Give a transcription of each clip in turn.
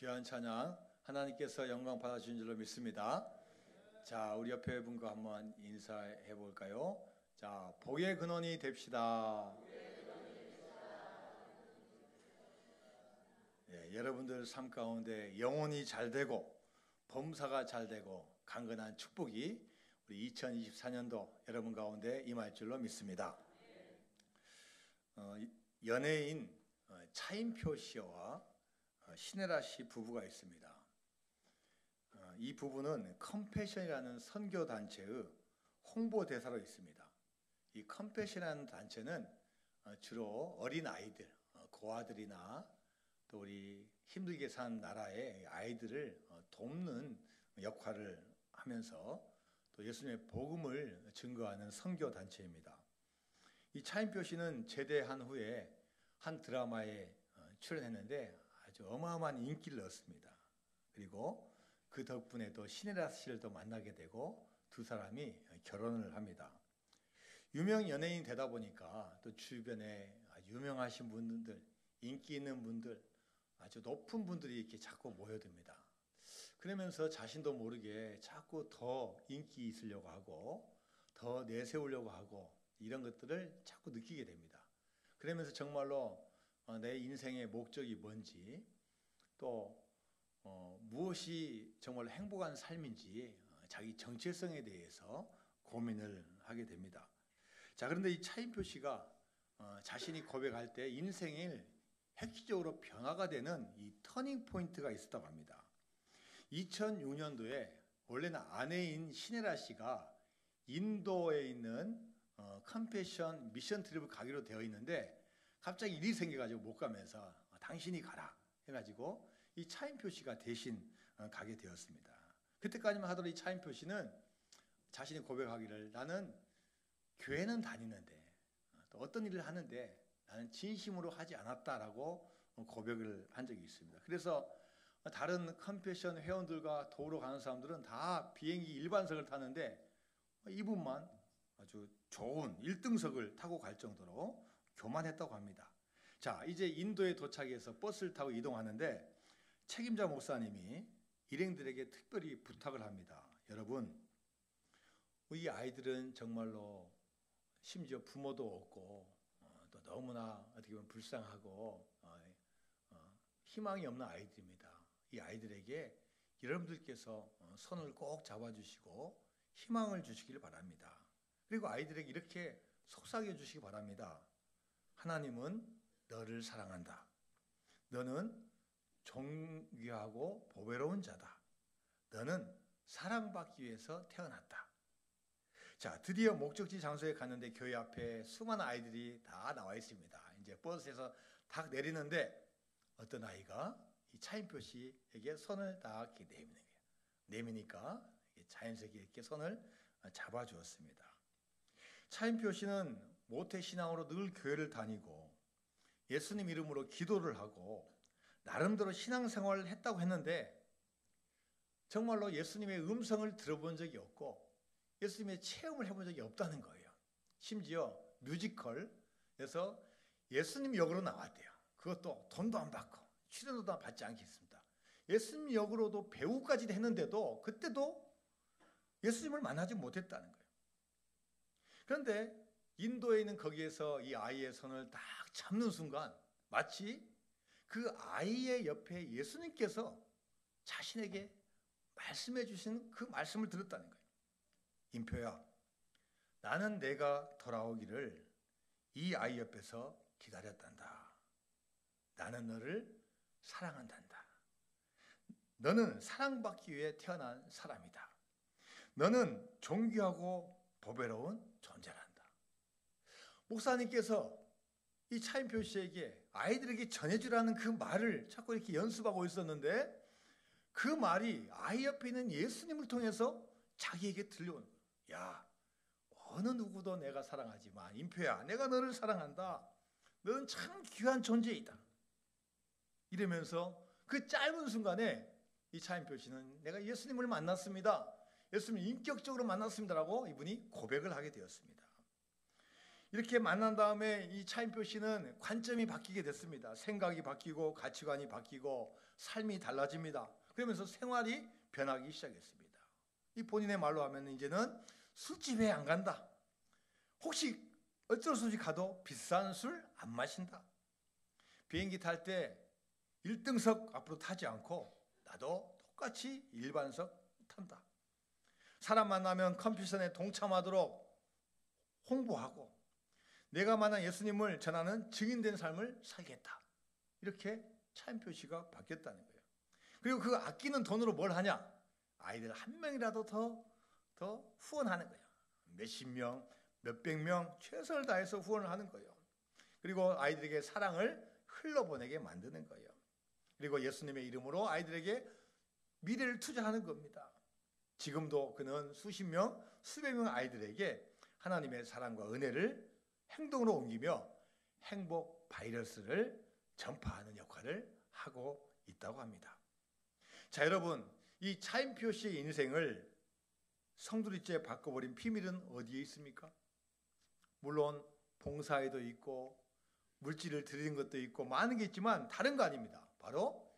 귀한 찬양 하나님께서 영광 받아주신 줄로 믿습니다. 자, 우리 옆에 분과 한번 인사해 볼까요? 자, 복의 근원이 됩시다. 예, 여러분들 삶 가운데 영혼이 잘 되고 범사가 잘 되고 강건한 축복이 우리 2024년도 여러분 가운데 임할 줄로 믿습니다. 연예인 차인표 씨와 신혜라 씨 부부가 있습니다. 이 부부는 컴패션이라는 선교 단체의 홍보 대사로 있습니다. 이 컴패션이라는 단체는 주로 어린 아이들, 고아들이나 또 우리 힘들게 산 나라의 아이들을 돕는 역할을 하면서 또 예수님의 복음을 증거하는 선교 단체입니다. 이 차인표 씨는 제대한 후에 한 드라마에 출연했는데 아주 어마어마한 인기를 얻습니다. 그리고 그 덕분에 또 신혜라 씨를 또 만나게 되고 두 사람이 결혼을 합니다. 유명 연예인이 되다 보니까 또 주변에 유명하신 분들, 인기 있는 분들, 아주 높은 분들이 이렇게 자꾸 모여듭니다. 그러면서 자신도 모르게 자꾸 더 인기 있으려고 하고 더 내세우려고 하고 이런 것들을 자꾸 느끼게 됩니다. 그러면서 정말로 내 인생의 목적이 뭔지 또 무엇이 정말 행복한 삶인지 자기 정체성에 대해서 고민을 하게 됩니다. 자, 그런데 이 차인표 씨가 자신이 고백할 때 인생을 획기적으로 변화가 되는 이 터닝 포인트가 있었다고 합니다. 2006년도에 원래는 아내인 신혜라 씨가 인도에 있는 컴패션 미션 트립을 가기로 되어 있는데 갑자기 일이 생겨가지고 못 가면서 당신이 가라 해가지고 이 차인표 씨가 대신 가게 되었습니다. 그때까지만 하더라도 이 차인표 씨는 자신이 고백하기를 나는 교회는 다니는데 또 어떤 일을 하는데 나는 진심으로 하지 않았다라고 고백을 한 적이 있습니다. 그래서 다른 컴패션 회원들과 도우러 가는 사람들은 다 비행기 일반석을 타는데 이분만 아주 좋은 1등석을 타고 갈 정도로 교만했다고 합니다. 자, 이제 인도에 도착해서 버스를 타고 이동하는데 책임자 목사님이 일행들에게 특별히 부탁을 합니다. 여러분, 이 아이들은 정말로 심지어 부모도 없고 또 너무나 어떻게 보면 불쌍하고 희망이 없는 아이들입니다. 이 아이들에게 여러분들께서 손을 꼭 잡아주시고 희망을 주시길 바랍니다. 그리고 아이들에게 이렇게 속삭여 주시기 바랍니다. 하나님은 너를 사랑한다. 너는 존귀하고 보배로운 자다. 너는 사랑받기 위해서 태어났다. 자, 드디어 목적지 장소에 갔는데 교회 앞에 수많은 아이들이 다 나와 있습니다. 이제 버스에서 딱 내리는데 어떤 아이가 이 차인표 씨에게 손을 딱 내미는 거예요. 내미니까 자연스럽게 이렇게 손을 잡아주었습니다. 차인표 씨는 모태신앙으로 늘 교회를 다니고 예수님 이름으로 기도를 하고 나름대로 신앙생활을 했다고 했는데 정말로 예수님의 음성을 들어본 적이 없고 예수님의 체험을 해본 적이 없다는 거예요. 심지어 뮤지컬에서 예수님 역으로 나왔대요. 그것도 돈도 안 받고 출연료도 받지 않겠습니다. 예수님 역으로도 배우까지 했는데도 그때도 예수님을 만나지 못했다는 거예요. 그런데 인도에 있는 거기에서 이 아이의 손을 딱 잡는 순간 마치 그 아이의 옆에 예수님께서 자신에게 말씀해 주신 그 말씀을 들었다는 거예요. 인표야, 나는 내가 돌아오기를 이 아이 옆에서 기다렸단다. 나는 너를 사랑한단다. 너는 사랑받기 위해 태어난 사람이다. 너는 존귀하고 보배로운 존재란다. 목사님께서 이 차인표 씨에게 아이들에게 전해주라는 그 말을 자꾸 이렇게 연습하고 있었는데 그 말이 아이 옆에 있는 예수님을 통해서 자기에게 들려오는 거예요. 야, 어느 누구도 내가 사랑하지만 인표야, 내가 너를 사랑한다. 너는 참 귀한 존재이다. 이러면서 그 짧은 순간에 이 차인표 씨는 내가 예수님을 만났습니다. 예수님을 인격적으로 만났습니다라고 이분이 고백을 하게 되었습니다. 이렇게 만난 다음에 이 차인표 씨는 관점이 바뀌게 됐습니다. 생각이 바뀌고 가치관이 바뀌고 삶이 달라집니다. 그러면서 생활이 변하기 시작했습니다. 이 본인의 말로 하면 이제는 술집에 안 간다. 혹시 어쩔 수 없이 가도 비싼 술 안 마신다. 비행기 탈 때 1등석 앞으로 타지 않고 나도 똑같이 일반석 탄다. 사람 만나면 컴퓨션에 동참하도록 홍보하고 내가 만난 예수님을 전하는 증인된 삶을 살겠다. 이렇게 차인표 씨가 바뀌었다는 거예요. 그리고 그 아끼는 돈으로 뭘 하냐? 아이들 한 명이라도 더 후원하는 거예요. 몇십 명, 몇백 명 최선을 다해서 후원을 하는 거예요. 그리고 아이들에게 사랑을 흘러보내게 만드는 거예요. 그리고 예수님의 이름으로 아이들에게 미래를 투자하는 겁니다. 지금도 그는 수십 명, 수백 명 아이들에게 하나님의 사랑과 은혜를 행동으로 옮기며 행복 바이러스를 전파하는 역할을 하고 있다고 합니다. 자, 여러분, 이 차인표 씨의 인생을 성두리째 바꿔버린 비밀은 어디에 있습니까? 물론 봉사에도 있고 물질을 드리는 것도 있고 많은 게 있지만 다른 거 아닙니다. 바로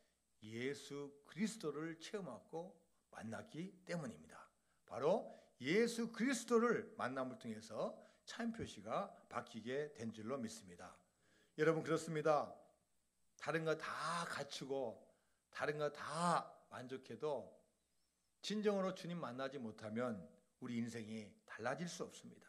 예수 그리스도를 체험하고 만났기 때문입니다. 바로 예수 그리스도를 만남을 통해서 차인표 씨가 바뀌게 된 줄로 믿습니다. 여러분, 그렇습니다. 다른 거 다 갖추고 다른 거 다 만족해도 진정으로 주님 만나지 못하면 우리 인생이 달라질 수 없습니다.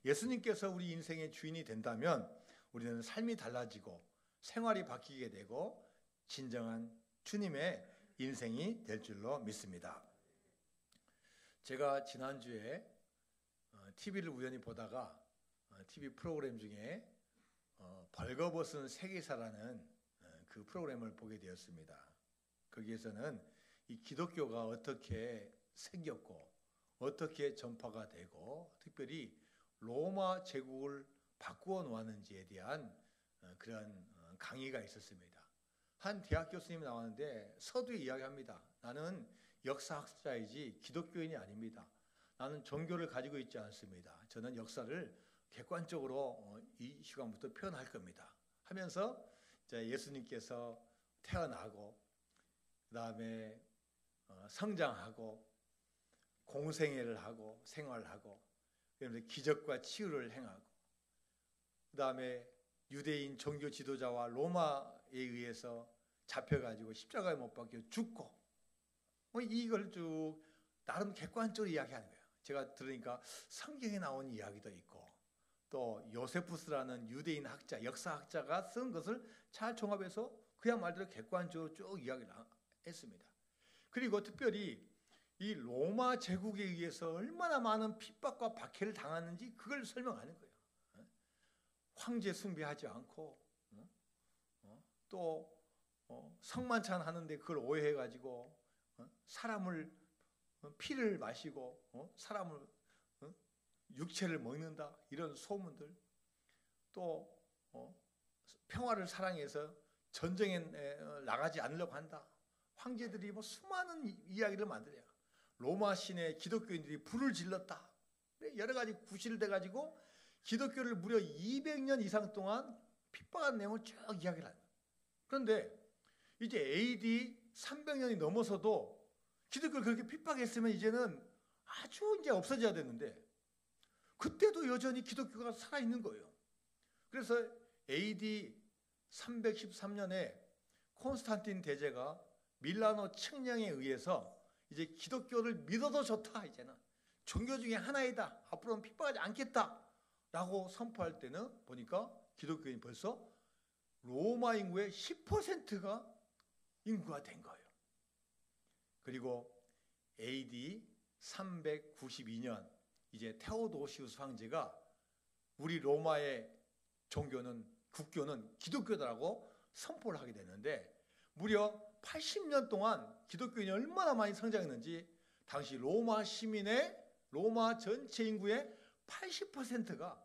예수님께서 우리 인생의 주인이 된다면 우리는 삶이 달라지고 생활이 바뀌게 되고 진정한 주님의 인생이 될 줄로 믿습니다. 제가 지난주에 TV를 우연히 보다가 TV 프로그램 중에 벌거벗은 세계사라는 그 프로그램을 보게 되었습니다. 거기에서는 이 기독교가 어떻게 생겼고 어떻게 전파가 되고 특별히 로마 제국을 바꾸어 놓았는지에 대한 그런 강의가 있었습니다. 한 대학 교수님이 나왔는데 서두에 이야기합니다. 나는 역사학자이지 기독교인이 아닙니다. 나는 종교를 가지고 있지 않습니다. 저는 역사를 객관적으로 이 시간부터 표현할 겁니다. 하면서 예수님께서 태어나고 그 다음에 성장하고 공생애를 하고 생활하고 그다음에 기적과 치유를 행하고 그 다음에 유대인 종교 지도자와 로마에 의해서 잡혀가지고 십자가에 못 박혀 죽고 이걸 쭉 나름 객관적으로 이야기하는 거예요. 제가 들으니까 성경에 나온 이야기도 있고 또 요세푸스라는 유대인 학자, 역사학자가 쓴 것을 잘 종합해서 그야말로 객관적으로 쭉 이야기를 했습니다. 그리고 특별히 이 로마 제국에 의해서 얼마나 많은 핍박과 박해를 당하는지 그걸 설명하는 거예요. 황제 숭배하지 않고 또 성만찬 하는데 그걸 오해해가지고 사람을 피를 마시고 사람을 육체를 먹는다 이런 소문들 또 평화를 사랑해서 전쟁에 나가지 않으려고 한다. 황제들이 수많은 이야기를 만들어요. 로마 시내 기독교인들이 불을 질렀다. 여러 가지 구실을 돼가지고 기독교를 무려 200년 이상 동안 핍박한 내용을 쭉 이야기를 합니다. 그런데 이제 AD 300년이 넘어서도 기독교를 그렇게 핍박했으면 이제는 아주 이제 없어져야 되는데 그때도 여전히 기독교가 살아있는 거예요. 그래서 AD 313년에 콘스탄틴 대제가 밀라노 측량에 의해서 이제 기독교를 믿어도 좋다. 이제는 종교 중에 하나이다. 앞으로는 핍박하지 않겠다라고 선포할 때는 보니까 기독교인이 벌써 로마 인구의 10%가 인구가 된 거예요. 그리고 AD 392년 이제 테오도시우스 황제가 우리 로마의 종교는 국교는 기독교다라고 선포를 하게 되는데 무려 80년 동안 기독교인이 얼마나 많이 성장했는지 당시 로마 시민의 로마 전체 인구의 80%가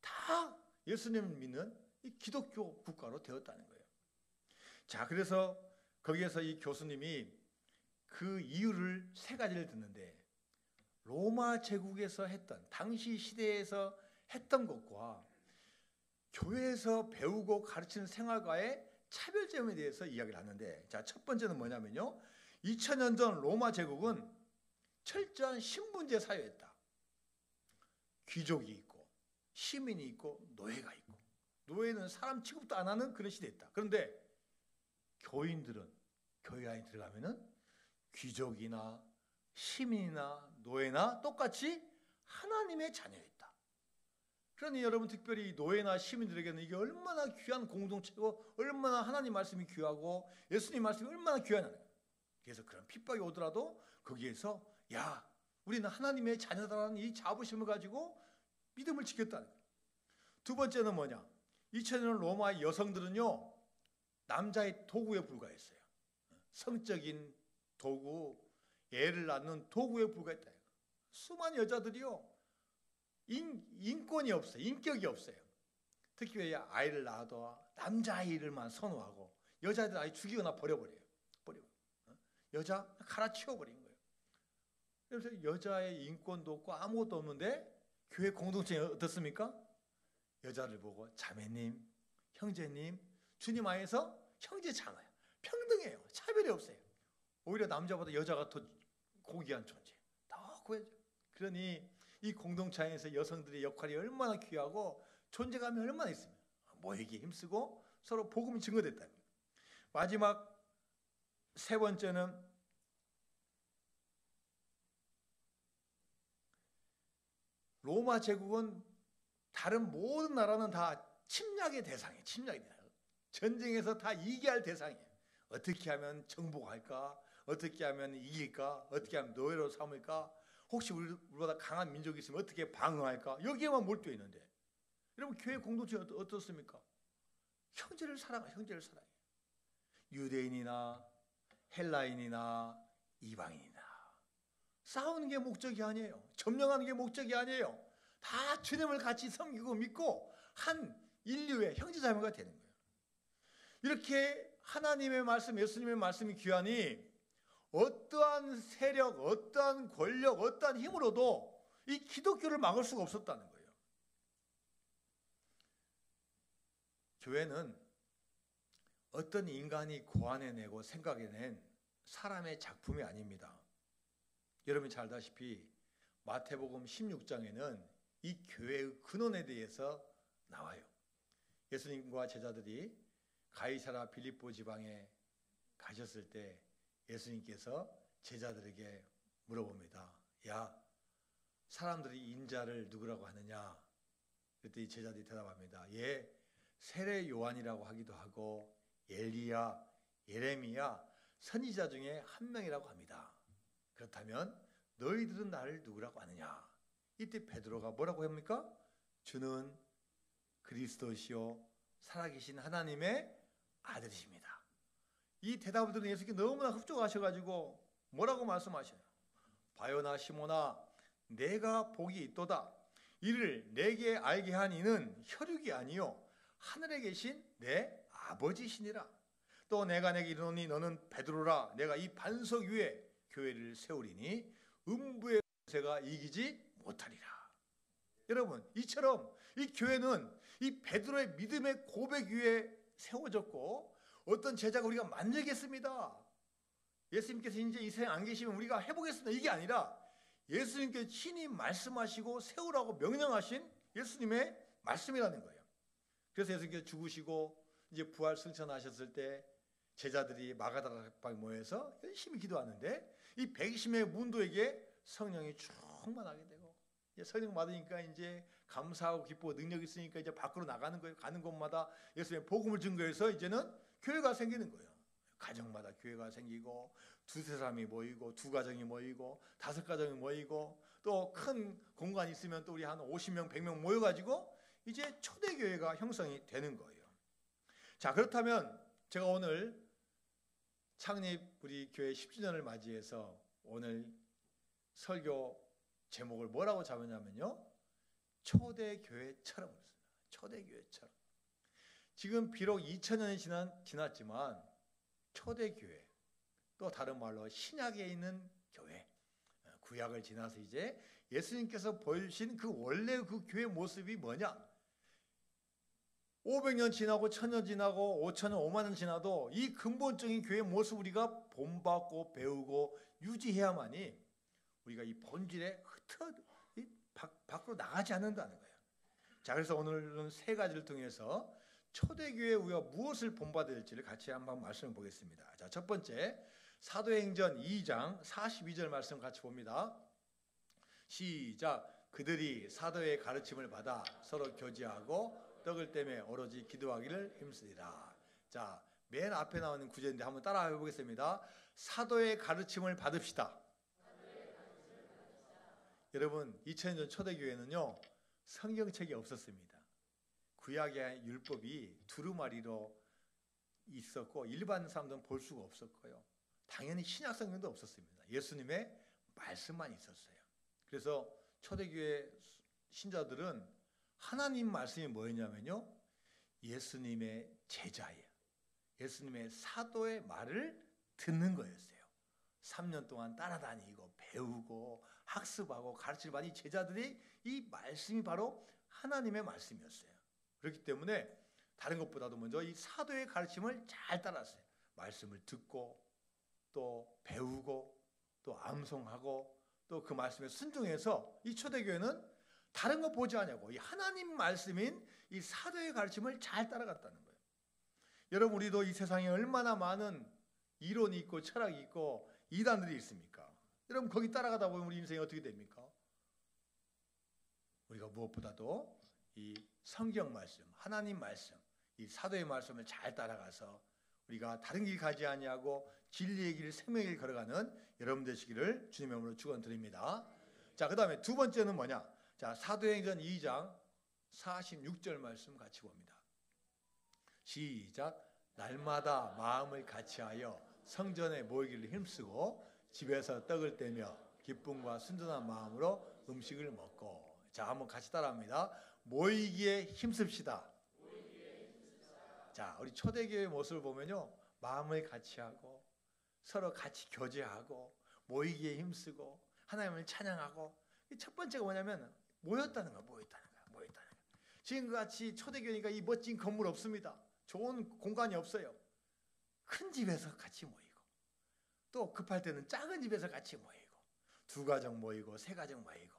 다 예수님을 믿는 이 기독교 국가로 되었다는 거예요. 자, 그래서 거기에서 이 교수님이 그 이유를 세 가지를 듣는데 로마 제국에서 했던 당시 시대에서 했던 것과 교회에서 배우고 가르치는 생활과의 차별점에 대해서 이야기를 하는데, 자, 첫 번째는 뭐냐면요, 2000년 전 로마 제국은 철저한 신분제 사회였다. 귀족이 있고 시민이 있고 노예가 있고, 노예는 사람 취급도 안 하는 그런 시대였다. 그런데 교인들은 교회 안에 들어가면은 귀족이나 시민이나 노예나 똑같이 하나님의 자녀였다. 그러니 여러분, 특별히 노예나 시민들에게는 이게 얼마나 귀한 공동체고 얼마나 하나님 말씀이 귀하고 예수님 말씀이 얼마나 귀하냐는 거예요. 그래서 그런 핍박이 오더라도 거기에서 야, 우리는 하나님의 자녀다라는 이 자부심을 가지고 믿음을 지켰다는 거예요. 두 번째는 뭐냐, 2000년 로마의 여성들은요, 남자의 도구에 불과했어요. 성적인 도구, 애를 낳는 도구에 불과했다. 수많은 여자들이요, 인권이 없어요. 인격이 없어요. 특히 왜 아이를 낳아도 남자아이를만 선호하고 여자애들 아이 죽이거나 버려버려요. 여자 갈아치워버린 거예요. 그래서 여자의 인권도 없고 아무것도 없는데 교회 공동체는 어떻습니까? 여자를 보고 자매님, 형제님, 주님 안에서 형제 자매요. 평등해요. 차별이 없어요. 오히려 남자보다 여자가 더 고귀한 존재, 더 구해줘. 그러니 이 공동체 안에서 여성들의 역할이 얼마나 귀하고 존재감이 얼마나 있습니까? 모이기에 힘쓰고 서로 복음이 증거됐다. 마지막 세 번째는 로마 제국은 다른 모든 나라는 다 침략의 대상이에요. 침략의 대상. 전쟁에서 다 이기할 대상이에요. 어떻게 하면 정복할까? 어떻게 하면 이길까? 어떻게 하면 노예로 삼을까? 혹시 우리보다 강한 민족이 있으면 어떻게 방어할까? 여기에만 몰두해 있는데, 여러분, 교회 공동체 어떻습니까? 형제를 사랑해. 형제를 사랑해. 유대인이나 헬라인이나 이방인이나 싸우는 게 목적이 아니에요. 점령하는 게 목적이 아니에요. 다 주님을 같이 섬기고 믿고 한 인류의 형제자매가 되는 거예요. 이렇게 하나님의 말씀, 예수님의 말씀이 귀하니 어떠한 세력, 어떠한 권력, 어떠한 힘으로도 이 기독교를 막을 수가 없었다는 거예요. 교회는 어떤 인간이 고안해내고 생각해낸 사람의 작품이 아닙니다. 여러분이 잘 아다시피 마태복음 16장에는 이 교회의 근원에 대해서 나와요. 예수님과 제자들이 가이사라 빌립보 지방에 가셨을 때 예수님께서 제자들에게 물어봅니다. 야, 사람들이 인자를 누구라고 하느냐? 그랬더니 제자들이 대답합니다. 예, 세례 요한이라고 하기도 하고 엘리야, 예레미야, 선지자 중에 한 명이라고 합니다. 그렇다면 너희들은 나를 누구라고 하느냐? 이때 베드로가 뭐라고 합니까? 주는 그리스도시요 살아계신 하나님의 아들이십니다. 이 대답을 들은 예수님께 너무나 흡족하셔가지고 뭐라고 말씀하셔요? 바요나 시모나, 내가 복이 있도다. 이를 내게 알게 한 이는 혈육이 아니요 하늘에 계신 내 아버지시니라. 또 내가 내게 이르노니 너는 베드로라. 내가 이 반석 위에 교회를 세우리니 음부의 권세가 이기지 못하리라. 여러분, 이처럼 이 교회는 이 베드로의 믿음의 고백 위에 세워졌고, 어떤 제자가 우리가 만들겠습니다, 예수님께서 이제 이 세상 안 계시면 우리가 해보겠습니다, 이게 아니라 예수님께서 친히 말씀하시고 세우라고 명령하신 예수님의 말씀이라는 거예요. 그래서 예수님께서 죽으시고 이제 부활 승천하셨을 때 제자들이 마가다락방에 모여서 열심히 기도하는데 이 120명의 문도에게 성령이 충만하게 되고, 이제 성령 받으니까 이제 감사하고 기쁘고 능력이 있으니까 이제 밖으로 나가는 거예요. 가는 곳마다 예수님의 복음을 증거해서 이제는 교회가 생기는 거예요. 가정마다 교회가 생기고, 두세 사람이 모이고, 두 가정이 모이고, 다섯 가정이 모이고, 또 큰 공간이 있으면 또 우리 한 50명, 100명 모여가지고 이제 초대교회가 형성이 되는 거예요. 자, 그렇다면 제가 오늘 창립 우리 교회 10주년을 맞이해서 오늘 설교 제목을 뭐라고 잡았냐면요, 초대교회처럼. 초대교회처럼. 지금 비록 2000년이 지났지만 초대교회, 또 다른 말로 신약에 있는 교회, 구약을 지나서 이제 예수님께서 보여주신 그 원래 그 교회 모습이 뭐냐? 500년 지나고 1000년 지나고 5000년 5만년 지나도 이 근본적인 교회 모습 우리가 본받고 배우고 유지해야만이 우리가 이 본질에 밖으로 나가지 않는다는 거예요. 자, 그래서 오늘은 세 가지를 통해서 초대교회 우리가 무엇을 본받아야 될지를 같이 한번 말씀을 보겠습니다. 자, 첫 번째 사도행전 2장 42절 말씀 같이 봅니다. 시작. 그들이 사도의 가르침을 받아 서로 교제하고 떡을 떼며 오로지 기도하기를 힘쓰리라. 자, 맨 앞에 나오는 구절인데 한번 따라 해보겠습니다. 사도의 가르침을 받읍시다. 여러분, 2000년 전 초대교회는요 성경책이 없었습니다. 구약의 율법이 두루마리로 있었고 일반 사람들은 볼 수가 없었고요. 당연히 신약 성경도 없었습니다. 예수님의 말씀만 있었어요. 그래서 초대교회 신자들은 하나님 말씀이 뭐였냐면요, 예수님의 제자예요. 예수님의 사도의 말을 듣는 거였어요. 3년 동안 따라다니고 배우고 학습하고 가르치는 많이 제자들이 이 말씀이 바로 하나님의 말씀이었어요. 그렇기 때문에 다른 것보다도 먼저 이 사도의 가르침을 잘 따랐어요. 말씀을 듣고 또 배우고 또 암송하고 또 그 말씀에 순종해서 이 초대교회는 다른 거 보지 않냐고 이 하나님 말씀인 이 사도의 가르침을 잘 따라갔다는 거예요. 여러분, 우리도 이 세상에 얼마나 많은 이론이 있고 철학이 있고 이단들이 있습니까? 여러분, 거기 따라가다 보면 우리 인생이 어떻게 됩니까? 우리가 무엇보다도 이 성경 말씀, 하나님 말씀, 이 사도의 말씀을 잘 따라가서 우리가 다른 길 가지 아니하고 진리의 길, 생명의 길 걸어가는 여러분 되시기를 주님의 이름으로 축원드립니다. 자, 그 다음에 두 번째는 뭐냐? 자, 사도행전 2장 46절 말씀 같이 봅니다. 시작. 날마다 마음을 같이하여 성전에 모이기를 힘쓰고 집에서 떡을 떼며 기쁨과 순전한 마음으로 음식을 먹고. 자, 한번 같이 따라합니다. 모이기에 힘씁시다. 자, 우리 초대교회의 모습을 보면요, 마음을 같이하고 서로 같이 교제하고 모이기에 힘쓰고 하나님을 찬양하고. 첫 번째가 뭐냐면 모였다는 거야. 지금같이 초대교회니까 이 멋진 건물 없습니다. 좋은 공간이 없어요. 큰 집에서 같이 모이고 또 급할 때는 작은 집에서 같이 모이고 두 가정 모이고 세 가정 모이고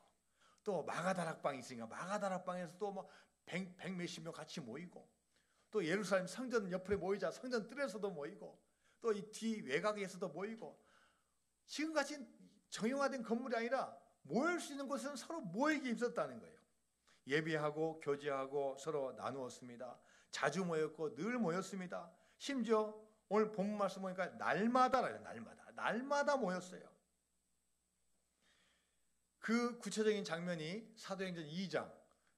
또 마가다락방이 있으니까 마가다락방에서 또 뭐 백 몇십 명 같이 모이고 또 예루살렘 성전 옆에 모이자 성전 뜰에서도 모이고 또 이 뒤 외곽에서도 모이고. 지금같이 정형화된 건물이 아니라 모일 수 있는 곳은 서로 모이기 힘썼다는 거예요. 예배하고 교제하고 서로 나누었습니다. 자주 모였고 늘 모였습니다. 심지어 오늘 본문 말씀 보니까 날마다라요. 날마다 모였어요. 그 구체적인 장면이 사도행전 2장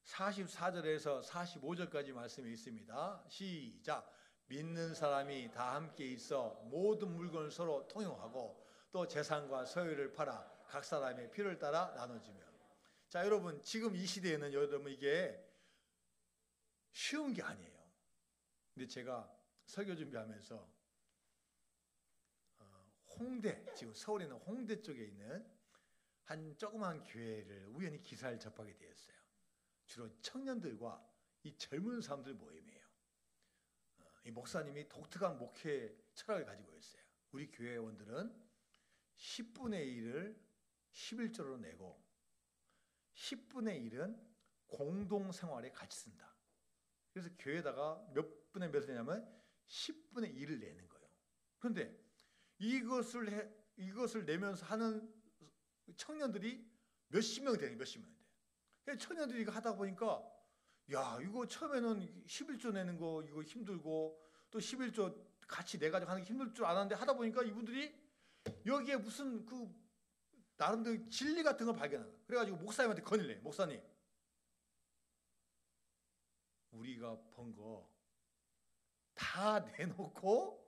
44절에서 45절까지 말씀이 있습니다. 시작. 믿는 사람이 다 함께 있어 모든 물건을 서로 통용하고 또 재산과 소유를 팔아 각 사람의 필요를 따라 나눠주며. 자, 여러분, 지금 이 시대에는 여러분 이게 쉬운 게 아니에요. 근데 제가 설교 준비하면서 홍대, 지금 서울에 있는 홍대 쪽에 있는 한 조그만 교회를 우연히 기사를 접하게 되었어요. 주로 청년들과 이 젊은 사람들 모임이에요. 이 목사님이 독특한 목회 철학을 가지고 있어요. 우리 교회원들은 10분의 1을 11조로 내고 10분의 1은 공동생활에 같이 쓴다. 그래서 교회에다가 몇 분의 몇을 내냐면 10분의 1을 내는 거예요. 그런데 이것을 내면서 하는 청년들이 몇십 명이 되는 거예요. 몇십 명이 돼. 청년들이 이거 하다 보니까 야, 이거 처음에는 11조 내는 거 이거 힘들고 또 11조 같이 내가지고 하는 게 힘들 줄 알았는데 하다 보니까 이분들이 여기에 무슨 그 나름대로 진리 같은 걸 발견한 거예요. 그래가지고 목사님한테 건의를 해요. 목사님, 우리가 번 거 다 내놓고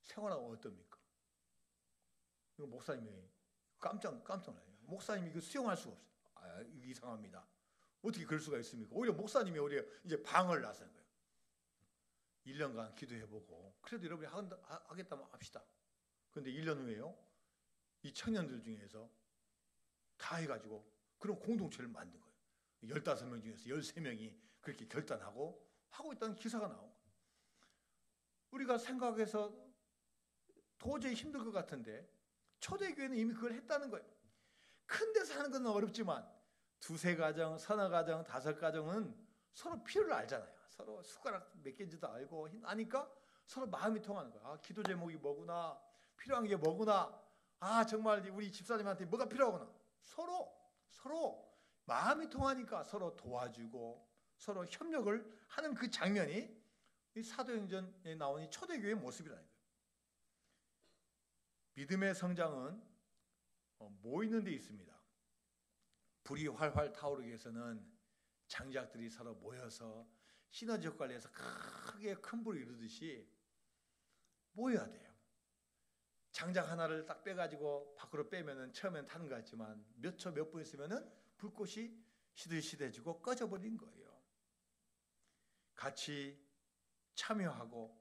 생활하면 어떻습니까? 이거 목사님이 깜짝 놀라요. 목사님이 이거 수용할 수가 없어요. 아, 이거 이상합니다. 어떻게 그럴 수가 있습니까? 오히려 목사님이 오히려 이제 방어를 나서는 거예요. 1년간 기도해보고 그래도 여러분이 하겠다면 합시다. 그런데 1년 후에요, 이 청년들 중에서 다 해가지고 그런 공동체를 만든 거예요. 15명 중에서 13명이 그렇게 결단하고 하고 있다는 기사가 나온 거예요. 우리가 생각해서 도저히 힘들 것 같은데 초대교회는 이미 그걸 했다는 거예요. 큰 데서 하는 건 어렵지만 두세 가정, 서너 가정, 다섯 가정은 서로 필요를 알잖아요. 서로 숟가락 몇 개인지도 알고 아니까 서로 마음이 통하는 거예요. 아, 기도 제목이 뭐구나, 필요한 게 뭐구나, 아 정말 우리 집사님한테 뭐가 필요하구나. 서로 마음이 통하니까 서로 도와주고 서로 협력을 하는 그 장면이 이 사도행전에 나오는 초대교회의 모습이라는 거예요. 믿음의 성장은 모이는 데 있습니다. 불이 활활 타오르기 위해서는 장작들이 서로 모여서 시너지 효과를 내서 크게 큰 불을 이루듯이 모여야 돼요. 장작 하나를 딱 빼가지고 밖으로 빼면은 처음엔 타는 것 같지만 몇 초 몇 분 있으면은 불꽃이 시들시들해지고 꺼져버린 거예요. 같이 참여하고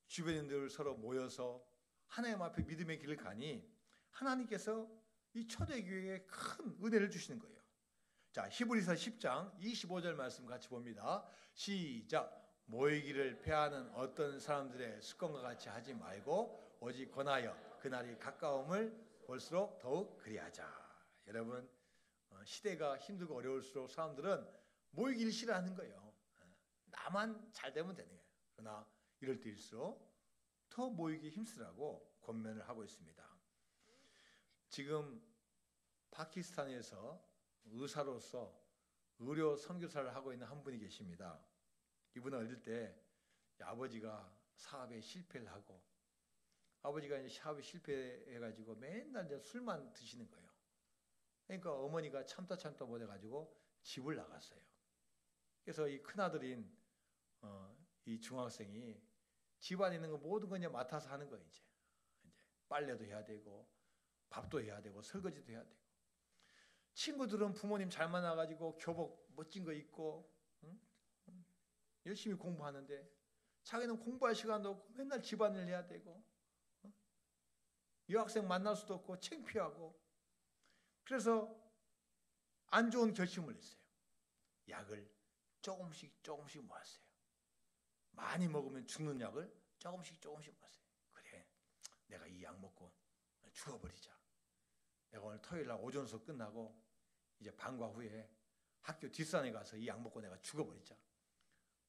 주변인들 서로 모여서 하나님 앞에 믿음의 길을 가니 하나님께서 이 초대교회에 큰 은혜를 주시는 거예요. 자, 히브리서 10장 25절 말씀 같이 봅니다. 시작. 모이기를 패하는 어떤 사람들의 습관과 같이 하지 말고 오직 권하여 그날이 가까움을 볼수록 더욱 그리하자. 여러분, 시대가 힘들고 어려울수록 사람들은 모이기를 싫어하는 거예요. 나만 잘 되면 되는 거예요. 그러나 이럴 때일수록 더 모이기 힘쓰라고 권면을 하고 있습니다. 지금 파키스탄에서 의사로서 의료 선교사를 하고 있는 한 분이 계십니다. 이분은 어릴 때 아버지가 사업에 실패를 하고 아버지가 이제 사업에 실패해가지고 맨날 이제 술만 드시는 거예요. 그러니까 어머니가 참다 못해가지고 집을 나갔어요. 그래서 이 큰아들인 이 중학생이 집안에 있는 거 모든 거 이제 맡아서 하는 거예요. 이제 빨래도 해야 되고 밥도 해야 되고 설거지도 해야 되고. 친구들은 부모님 잘 만나가지고 교복 멋진 거 입고 열심히 공부하는데 자기는 공부할 시간도 없고 맨날 집안일 해야 되고 여학생 만날 수도 없고 창피하고. 그래서 안 좋은 결심을 했어요. 약을 조금씩 모았어요. 많이 먹으면 죽는 약을 조금씩 모았어요. 그래, 내가 이 약 먹고 죽어버리자. 내가 오늘 토요일날 오전 수업 끝나고 이제 방과 후에 학교 뒷산에 가서 이 약 먹고 내가 죽어버리자.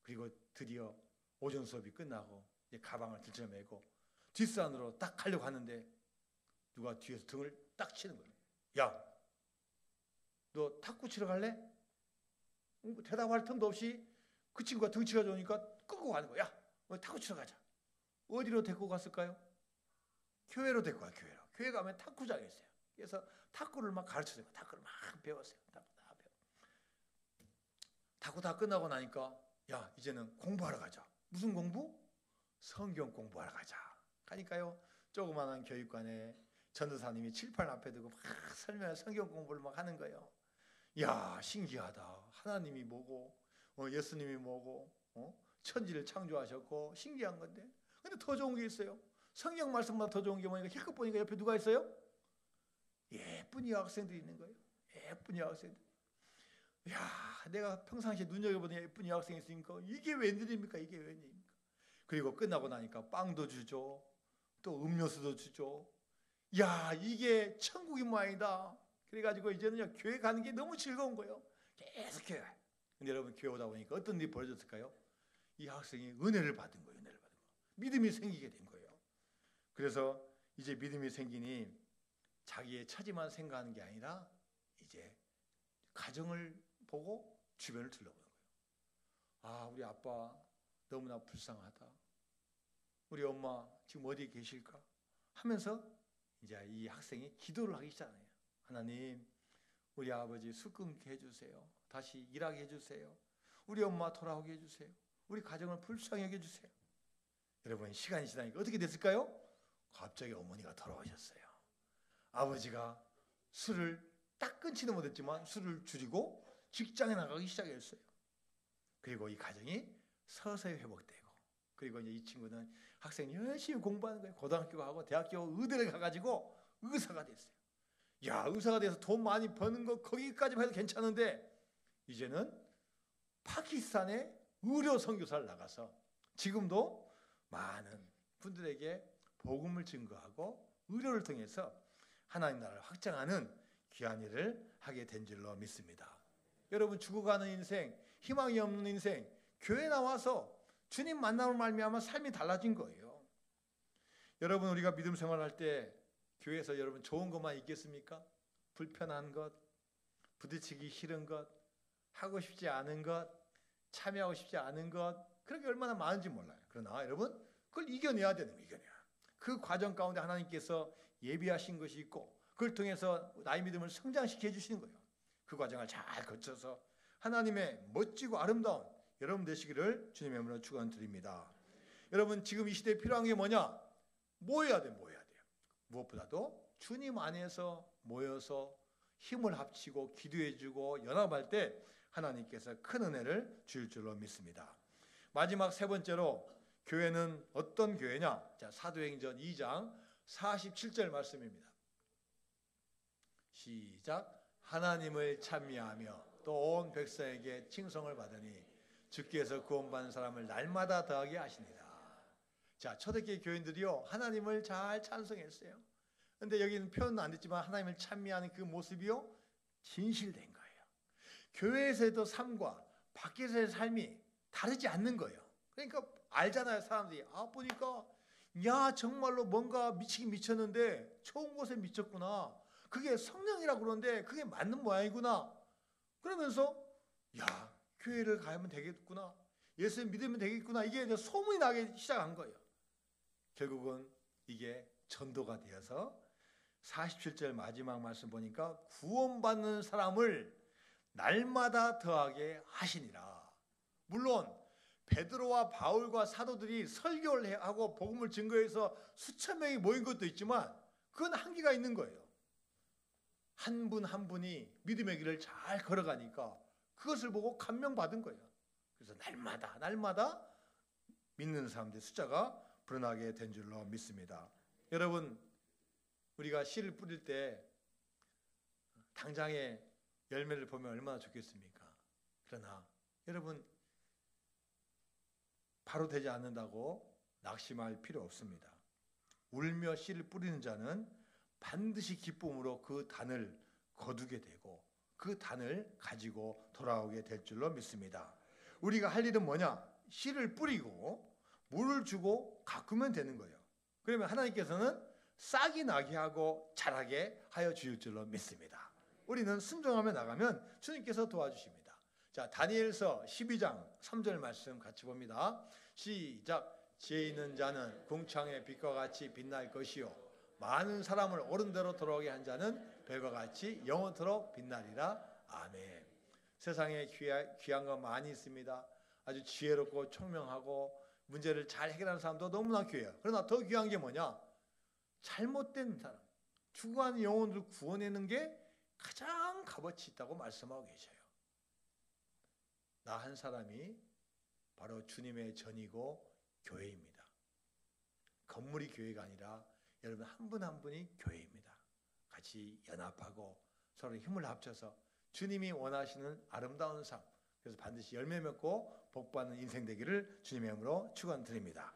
그리고 드디어 오전 수업이 끝나고 이제 가방을 들쳐매고 뒷산으로 딱 가려고 하는데 누가 뒤에서 등을 딱 치는 거예요. 야, 너 탁구 치러 갈래? 대답할 틈도 없이 그 친구가 등 치러 오니까 끄고 가는 거야. 야, 탁구 치러 가자. 어디로 데리고 갔을까요? 교회로 데리고 가. 교회 가면 탁구장이 있어요. 그래서 탁구를 막 가르쳐줘요. 탁구를 막 배웠어요. 탁구 다 끝나고 나니까 야, 이제는 공부하러 가자. 무슨 공부? 성경 공부하러 가자. 가니까요, 조그마한 교육관에 전도사님이 칠판 앞에 두고 막 설명해 성경 공부를 막 하는 거예요. 야, 신기하다. 하나님이 뭐고, 예수님이 뭐고, 천지를 창조하셨고 신기한 건데. 근데 더 좋은 게 있어요. 성경 말씀보다 더 좋은 게 뭐니까 힐끗 보니까 옆에 누가 있어요? 예쁜 여학생들이 있는 거예요. 예쁜 여학생들. 야, 내가 평상시에 눈여겨보는 예쁜 여학생이 있으니까 이게 웬일입니까? 이게 웬일입니까? 그리고 끝나고 나니까 빵도 주죠. 또 음료수도 주죠. 야, 이게 천국이 모양이다. 그래가지고 이제는 교회 가는 게 너무 즐거운 거예요. 계속 교회. 근데 여러분, 교회 오다 보니까 어떤 일이 벌어졌을까요? 이 학생이 은혜를 받은 거예요. 믿음이 생기게 된 거예요. 그래서 이제 믿음이 생기니 자기의 처지만 생각하는 게 아니라 이제 가정을 보고 주변을 둘러보는 거예요. 아, 우리 아빠 너무나 불쌍하다. 우리 엄마 지금 어디에 계실까? 하면서 이제 이 학생이 기도를 하기 시작해요. 하나님, 우리 아버지 술 끊게 해주세요. 다시 일하게 해주세요. 우리 엄마 돌아오게 해주세요. 우리 가정을 불쌍하게 해주세요. 여러분, 시간이 지나니까 어떻게 됐을까요? 갑자기 어머니가 돌아오셨어요. 아버지가 술을 딱 끊지는 못했지만 술을 줄이고 직장에 나가기 시작했어요. 그리고 이 가정이 서서히 회복되고, 그리고 이제 이 친구는 학생이 열심히 공부하는 거예요. 고등학교 가고 대학교 의대를 가가지고 의사가 됐어요. 야, 의사가 돼서 돈 많이 버는 거 거기까지만 해도 괜찮은데 이제는 파키스탄에 의료 선교사를 나가서 지금도 많은 분들에게 복음을 증거하고 의료를 통해서 하나님 나라를 확장하는 귀한 일을 하게 된 줄로 믿습니다. 여러분, 죽어가는 인생, 희망이 없는 인생, 교회 나와서 주님 만남을 말미암아 삶이 달라진 거예요. 여러분, 우리가 믿음 생활할 때 교회에서 여러분 좋은 것만 있겠습니까? 불편한 것, 부딪히기 싫은 것, 하고 싶지 않은 것, 참여하고 싶지 않은 것, 그런 게 얼마나 많은지 몰라요. 그러나 여러분, 그걸 이겨내야 되는 거예요. 이겨내야. 그 과정 가운데 하나님께서 예비하신 것이 있고 그걸 통해서 나의 믿음을 성장시켜 주시는 거예요. 그 과정을 잘 거쳐서 하나님의 멋지고 아름다운 여러분 되시기를 주님의 이름으로 축원드립니다. 여러분, 지금 이 시대에 필요한 게 뭐냐? 모여야 돼요. 무엇보다도 주님 안에서 모여서 힘을 합치고 기도해주고 연합할 때 하나님께서 큰 은혜를 주실 줄로 믿습니다. 마지막 세 번째로 교회는 어떤 교회냐? 자, 사도행전 2장 47절 말씀입니다. 시작. 하나님을 찬미하며 또 온 백성에게 칭송을 받으니 주께서 구원받는 사람을 날마다 더하게 하시니라. 자, 초대교회 교인들이요, 하나님을 잘 찬송했어요. 근데 여기는 표현은 안 됐지만 하나님을 찬미하는 그 모습이요, 진실된 거예요. 교회에서의 삶과 밖에서의 삶이 다르지 않는 거예요. 그러니까 알잖아요, 사람들이. 아, 보니까 야, 정말로 뭔가 미치긴 미쳤는데 좋은 곳에 미쳤구나. 그게 성령이라고 그러는데 그게 맞는 모양이구나. 그러면서 야, 교회를 가면 되겠구나. 예수를 믿으면 되겠구나. 이게 이제 소문이 나기 시작한 거예요. 결국은 이게 전도가 되어서 47절 마지막 말씀 보니까 구원받는 사람을 날마다 더하게 하시니라. 물론 베드로와 바울과 사도들이 설교를 하고 복음을 증거해서 수천 명이 모인 것도 있지만 그건 한계가 있는 거예요. 한 분 한 분이 믿음의 길을 잘 걸어가니까 그것을 보고 감명받은 거예요. 그래서 날마다 믿는 사람들의 숫자가 불어나게 된 줄로 믿습니다. 여러분, 우리가 씨를 뿌릴 때 당장의 열매를 보면 얼마나 좋겠습니까? 그러나 여러분, 바로 되지 않는다고 낙심할 필요 없습니다. 울며 씨를 뿌리는 자는 반드시 기쁨으로 그 단을 거두게 되고 그 단을 가지고 돌아오게 될 줄로 믿습니다. 우리가 할 일은 뭐냐? 씨를 뿌리고 물을 주고 가꾸면 되는 거예요. 그러면 하나님께서는 싹이 나게 하고 자라게 하여 주실 줄로 믿습니다. 우리는 순종하며 나가면 주님께서 도와주십니다. 자, 다니엘서 12장 3절 말씀 같이 봅니다. 시작. 지혜 있는 자는 궁창의 빛과 같이 빛날 것이요 많은 사람을 옳은 대로 돌아오게 한 자는 별과 같이 영원토록 빛나리라. 아멘. 세상에 귀한 거 많이 있습니다. 아주 지혜롭고 총명하고 문제를 잘 해결하는 사람도 너무나 귀해요. 그러나 더 귀한 게 뭐냐? 잘못된 사람, 죽어가는 영혼들을 구원하는 게 가장 값어치 있다고 말씀하고 계셔요. 나 한 사람이 바로 주님의 전이고 교회입니다. 건물이 교회가 아니라 여러분 한 분 한 분이 교회입니다. 같이 연합하고 서로 힘을 합쳐서 주님이 원하시는 아름다운 삶, 그래서 반드시 열매 맺고 복받는 인생 되기를 주님의 이름으로 축원드립니다.